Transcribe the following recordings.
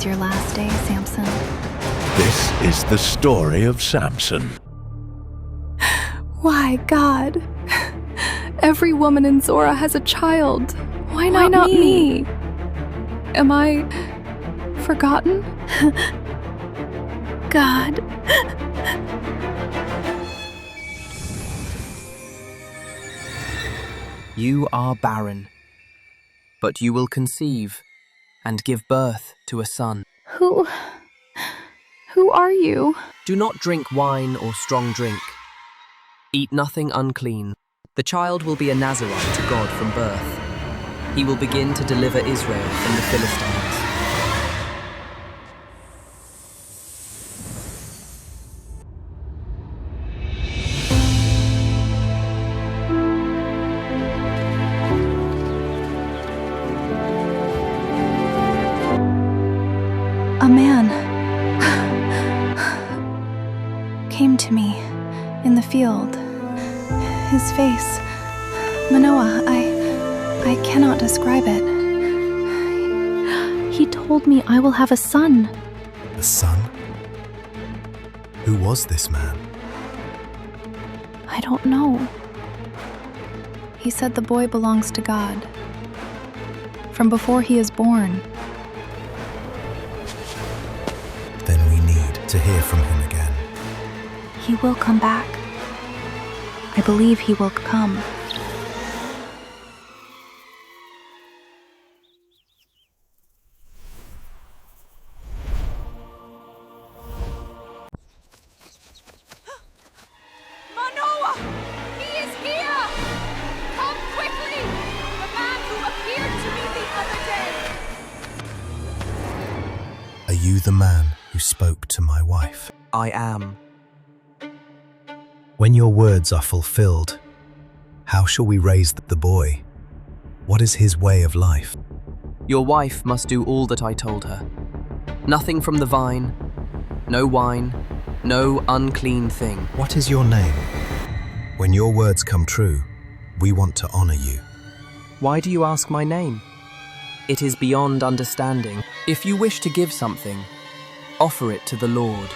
is your last day, Samson. This is the story of Samson. Why, God? Every woman in Zorah has a child. Why not me? Am I forgotten? God. You are barren, but you will conceive and give birth to a son. Who are you? Do not drink wine or strong drink. Eat nothing unclean. The child will be a Nazirite to God from birth. He will begin to deliver Israel from the Philistines. A man came to me in the field. His face, Manoah, I cannot describe it. He told me I will have a son. A son? Who was this man? I don't know. He said the boy belongs to God. From before he is born. Then we need to hear from him again. He will come back. I believe he will come. Manoah! He is here! Come quickly! The man who appeared to me the other day! Are you the man who spoke to my wife? I am. When your words are fulfilled, how shall we raise the boy? What is his way of life? Your wife must do all that I told her. Nothing from the vine, no wine, no unclean thing. What is your name? When your words come true, we want to honor you. Why do you ask my name? It is beyond understanding. If you wish to give something, offer it to the Lord.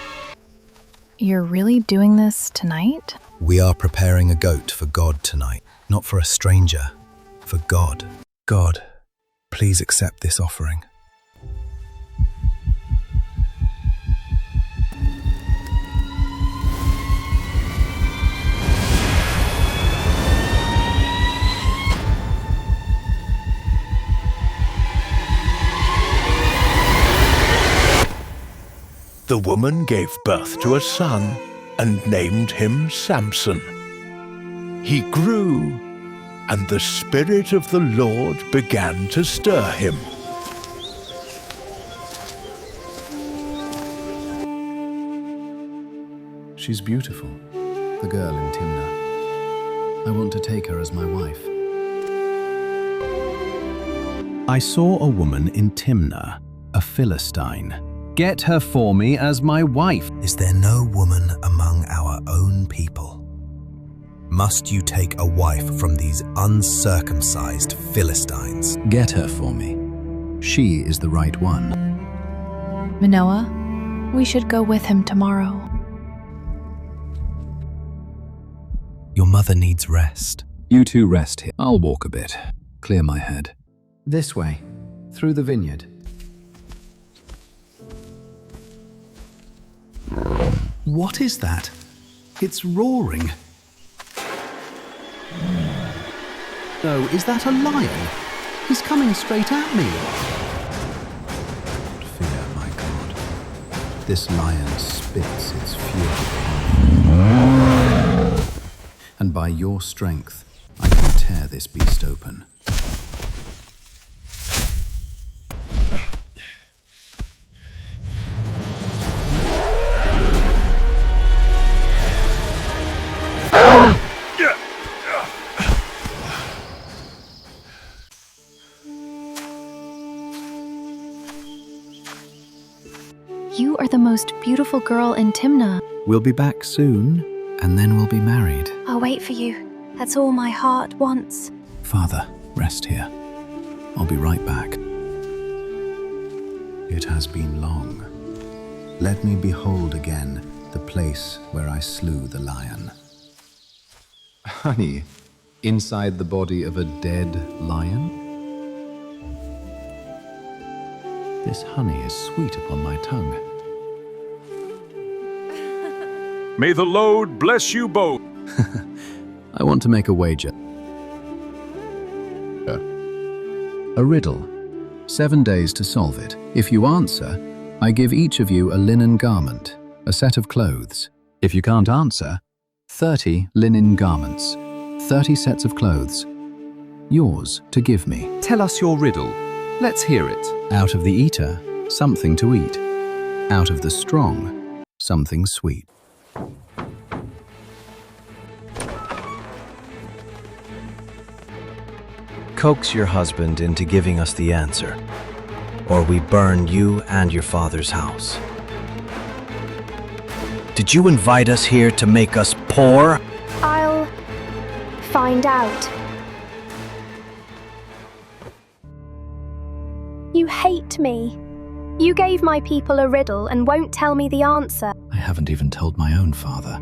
You're really doing this tonight? We are preparing a goat for God tonight, not for a stranger, for God. God, please accept this offering. The woman gave birth to a son and named him Samson. He grew, and the Spirit of the Lord began to stir him. She's beautiful, the girl in Timnah. I want to take her as my wife. I saw a woman in Timnah, a Philistine. Get her for me as my wife. Is there no woman among our own people? Must you take a wife from these uncircumcised Philistines? Get her for me. She is the right one. Manoah, we should go with him tomorrow. Your mother needs rest. You two rest here. I'll walk a bit. Clear my head. This way, through the vineyard. What is that? It's roaring. No, is that a lion? He's coming straight at me. Fear, my God. This lion spits its fury. And by your strength, I can tear this beast open. You are the most beautiful girl in Timnah. We'll be back soon, and then we'll be married. I'll wait for you. That's all my heart wants. Father, rest here. I'll be right back. It has been long. Let me behold again the place where I slew the lion. Honey, inside the body of a dead lion? This honey is sweet upon my tongue. May the Lord bless you both. I want to make a wager. A riddle. 7 days to solve it. If you answer, I give each of you a linen garment, a set of clothes. If you can't answer, 30 linen garments, 30 sets of clothes. Yours to give me. Tell us your riddle. Let's hear it. Out of the eater, something to eat. Out of the strong, something sweet. Coax your husband into giving us the answer, or we burn you and your father's house. Did you invite us here to make us poor? I'll find out. You hate me. You gave my people a riddle and won't tell me the answer. I haven't even told my own father.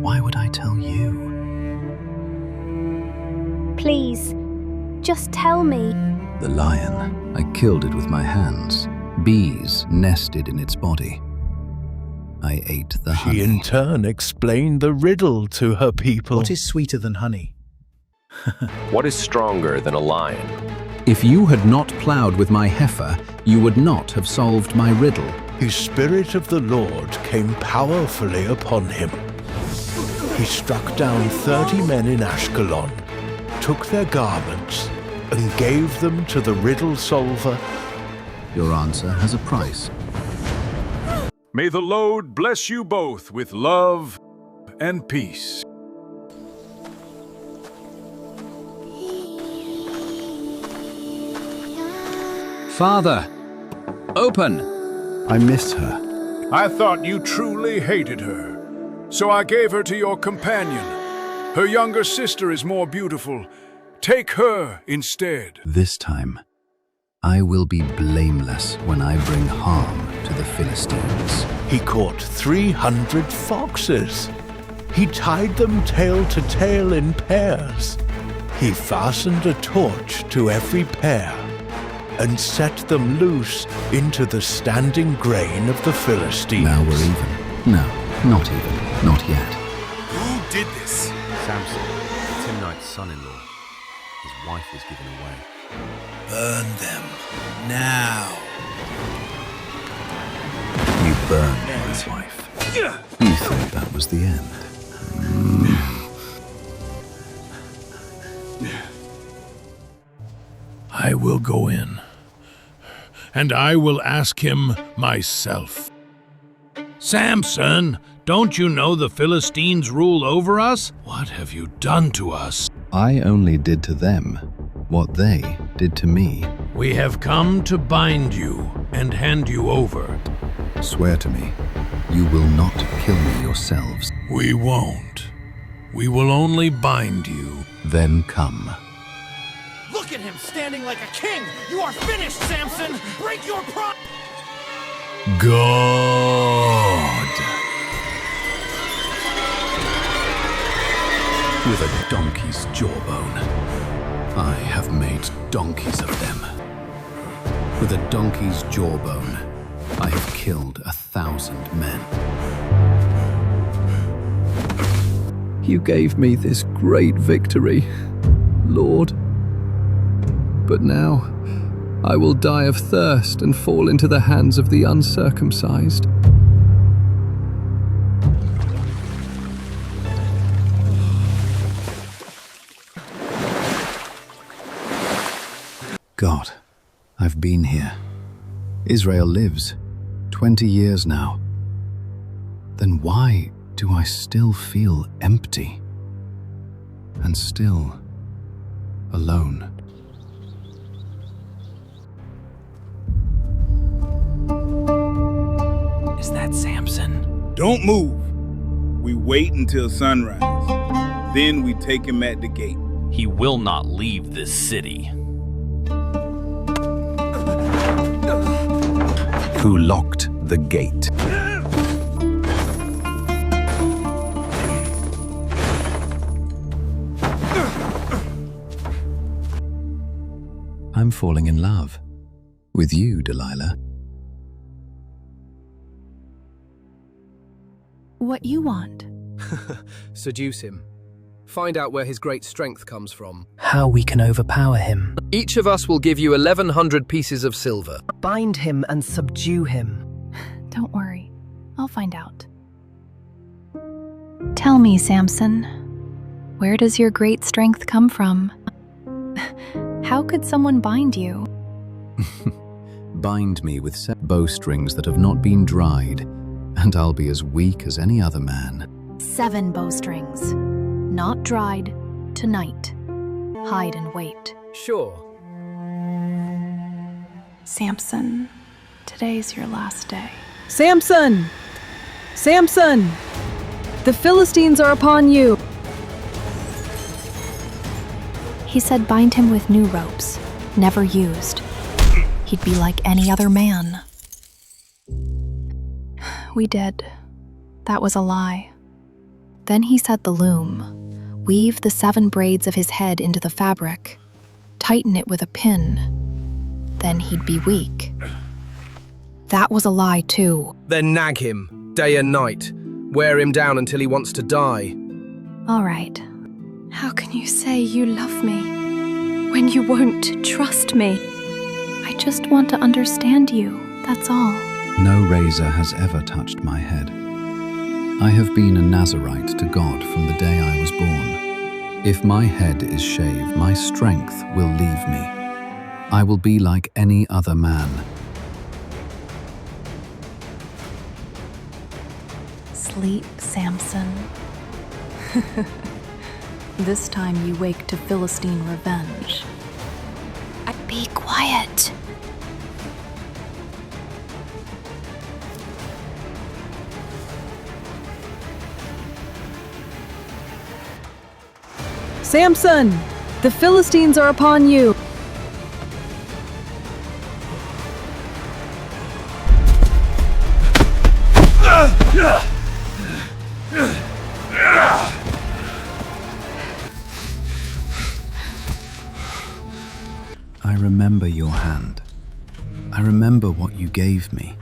Why would I tell you? Please, just tell me. The lion. I killed it with my hands. Bees nested in its body. I ate the honey. She in turn explained the riddle to her people. What is sweeter than honey? What is stronger than a lion? If you had not ploughed with my heifer, you would not have solved my riddle. His Spirit of the Lord came powerfully upon him. He struck down 30 men in Ashkelon, took their garments, and gave them to the riddle solver. Your answer has a price. May the Lord bless you both with love and peace. Father, open! I miss her. I thought you truly hated her, so I gave her to your companion. Her younger sister is more beautiful. Take her instead. This time, I will be blameless when I bring harm to the Philistines. He caught 300 foxes. He tied them tail to tail in pairs. He fastened a torch to every pair and set them loose into the standing grain of the Philistines. Now we're even. No, not even. Not yet. Who did this? Samson, Timnah's son-in-law. His wife was given away. Burn them now. You burned his wife. You thought that was the end. I will go in, and I will ask him myself. Samson, don't you know the Philistines rule over us? What have you done to us? I only did to them what they did to me. We have come to bind you and hand you over. Swear to me, you will not kill me yourselves. We won't. We will only bind you. Then come. Look at him standing like a king! You are finished, Samson! Break your pride! God! With a donkey's jawbone, I have made donkeys of them. With a donkey's jawbone, I have killed 1,000 men. You gave me this great victory, Lord. But now, I will die of thirst and fall into the hands of the uncircumcised. God, I've been here. Israel lives. 20 years now. Then why do I still feel empty? And still alone? Is that Samson? Don't move. We wait until sunrise. Then we take him at the gate. He will not leave this city. who locked the gate. I'm falling in love with you, Delilah. What you want? Seduce him. Find out where his great strength comes from. How we can overpower him. Each of us will give you 1,100 pieces of silver. Bind him and subdue him. Don't worry. I'll find out. Tell me, Samson, where does your great strength come from? How could someone bind you? Bind me with 7 bowstrings that have not been dried, and I'll be as weak as any other man. 7 bowstrings, not dried, tonight. Hide and wait. Sure. Samson, today's your last day. Samson! Samson! The Philistines are upon you! He said bind him with new ropes, never used. He'd be like any other man. We did. That was a lie. Then he said the loom. Weave the 7 braids of his head into the fabric. Tighten it with a pin. Then he'd be weak. That was a lie too. Then nag him, day and night. Wear him down until he wants to die. All right. How can you say you love me when you won't trust me? I just want to understand you, that's all. No razor has ever touched my head. I have been a Nazirite to God from the day I was born. If my head is shaved, my strength will leave me. I will be like any other man. Sleep, Samson. This time you wake to Philistine revenge. Be quiet. Samson! The Philistines are upon you! I remember your hand. I remember what you gave me.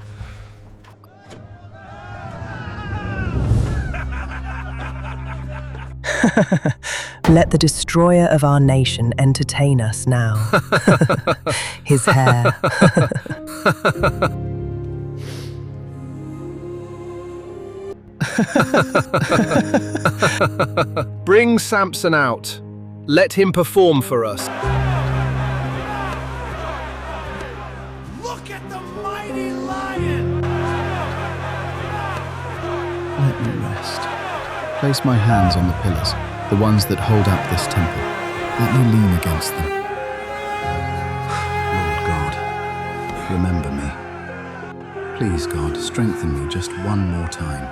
Let the destroyer of our nation entertain us now. His hair. Bring Samson out. Let him perform for us. Look at the mighty lion! Let me rest. Place my hands on the pillars, the ones that hold up this temple. Let me lean against them. Lord God, remember me. Please, God, strengthen me just one more time.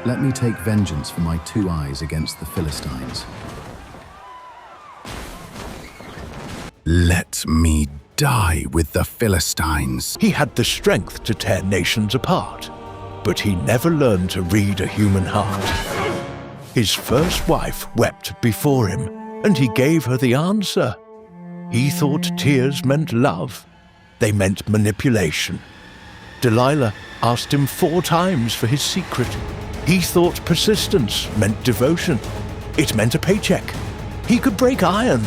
Let me take vengeance for my 2 eyes against the Philistines. Let me die with the Philistines. He had the strength to tear nations apart, but he never learned to read a human heart. His first wife wept before him, and he gave her the answer. He thought tears meant love. They meant manipulation. Delilah asked him 4 times for his secret. He thought persistence meant devotion. It meant a paycheck. He could break iron.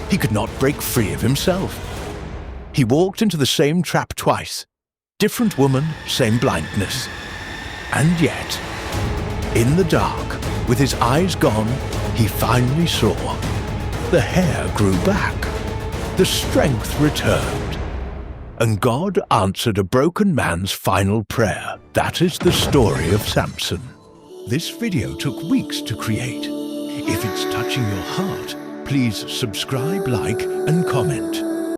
He could not break free of himself. He walked into the same trap twice. Different woman, same blindness. And yet, in the dark, with his eyes gone, he finally saw. The hair grew back. The strength returned. And God answered a broken man's final prayer. That is the story of Samson. This video took weeks to create. If it's touching your heart, please subscribe, like, and comment.